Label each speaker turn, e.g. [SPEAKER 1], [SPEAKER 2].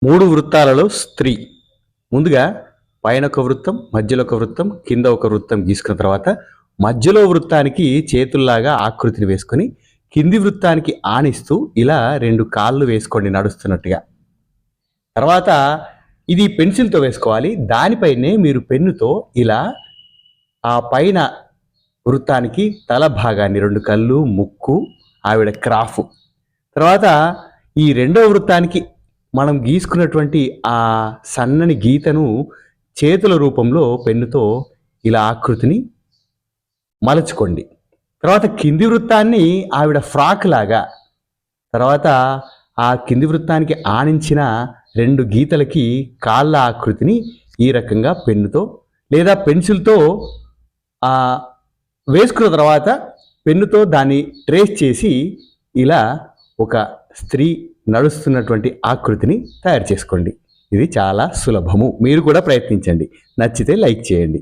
[SPEAKER 1] 3 వృత్తాలలో స్త్రీ. ముందుగా పైన ఒక వృత్తం, మధ్యలో ఒక వృత్తం, కింద ఒక వృత్తం గీసుకున్న తర్వాత మధ్యలో వృత్తానికి చేతుల్లాగా ఆకృతిని వేసుకొని కింది వృత్తానికి ఆనిస్తూ ఇలా 2 కాళ్ళు వేసుకోండి నడుస్తున్నట్టుగా. తర్వాత ఇది పెన్సిల్తో వేసుకోవాలి. దానిపైనే మీరు పెన్నుతో ఇలా ఆ పైన వృత్తానికి తల భాగాన్ని 2 కళ్ళు, ముక్కు, ఆవిడ క్రాఫ్, తర్వాత ఈ రెండో వృత్తానికి మనం గీసుకున్నటువంటి ఆ సన్నని గీతను చేతుల రూపంలో పెన్నుతో ఇలా ఆకృతిని మలచుకోండి. తర్వాత కింది వృత్తాన్ని ఆవిడ ఫ్రాక్ లాగా, తర్వాత ఆ కింది వృత్తానికి ఆనించిన 2 గీతలకి కాళ్ళ ఆకృతిని ఈ రకంగా పెన్నుతో లేదా పెన్సిల్తో వేసుకున్న తర్వాత పెన్నుతో దాన్ని ట్రేస్ చేసి ఇలా ఒక స్త్రీ నడుస్తున్నటువంటి ఆకృతిని తయారు చేసుకోండి. ఇది చాలా సులభము. మీరు కూడా ప్రయత్నించండి. నచ్చితే లైక్ చేయండి.